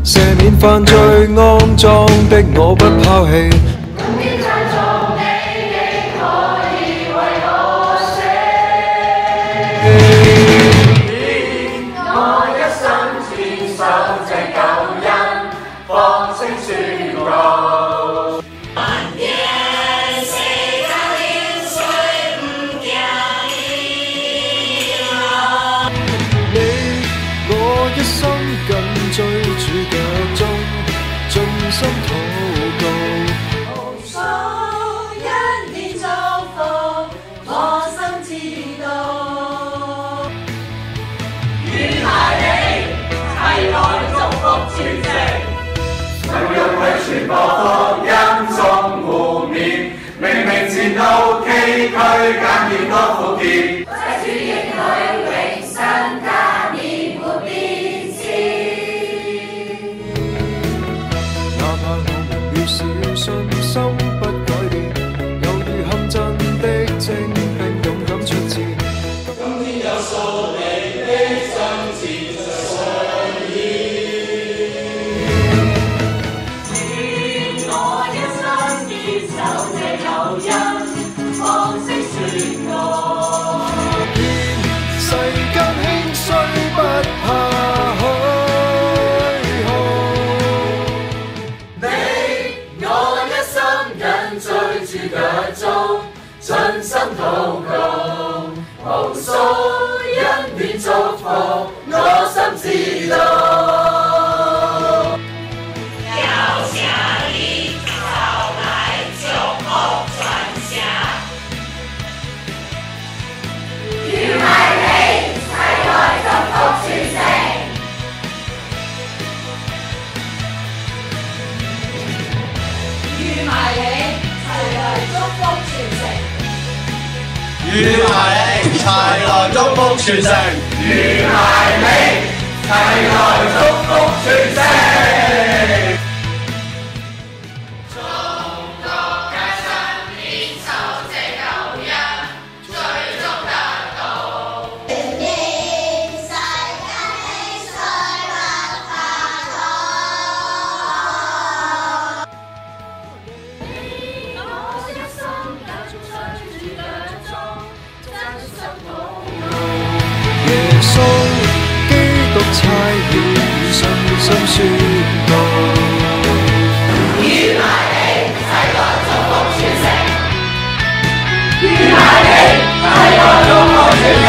赦免犯罪骯髒的我不拋棄。一生緊追主腳蹤，盡心禱告。無數恩典祝福，我心知道。與埋你齊來祝福全城，能用去傳播福音中互勉，明明前路崎嶇艱險多苦澀，在主應許永生加冕沒變。信心不改變，猶如陷陣的精兵，勇敢出戰。今天有數你的爭戰上演，願我一生堅守這救恩，方式宣告。願世間興衰不怕許。主腳蹤，盡心禱告，無數恩典祝福，我心知道。要下力朝來祝福傳下，與埋你齊來祝福全城。與埋你。與埋你齊來祝福全城，與埋你齊來祝福全城。中國嘅新年受這救恩，最終得到。願世間興衰不怕痛。我一生緊追主腳蹤。耶穌基督差遣以信心宣告，與埋你齊來祝福全城，與埋你齊來祝福全城。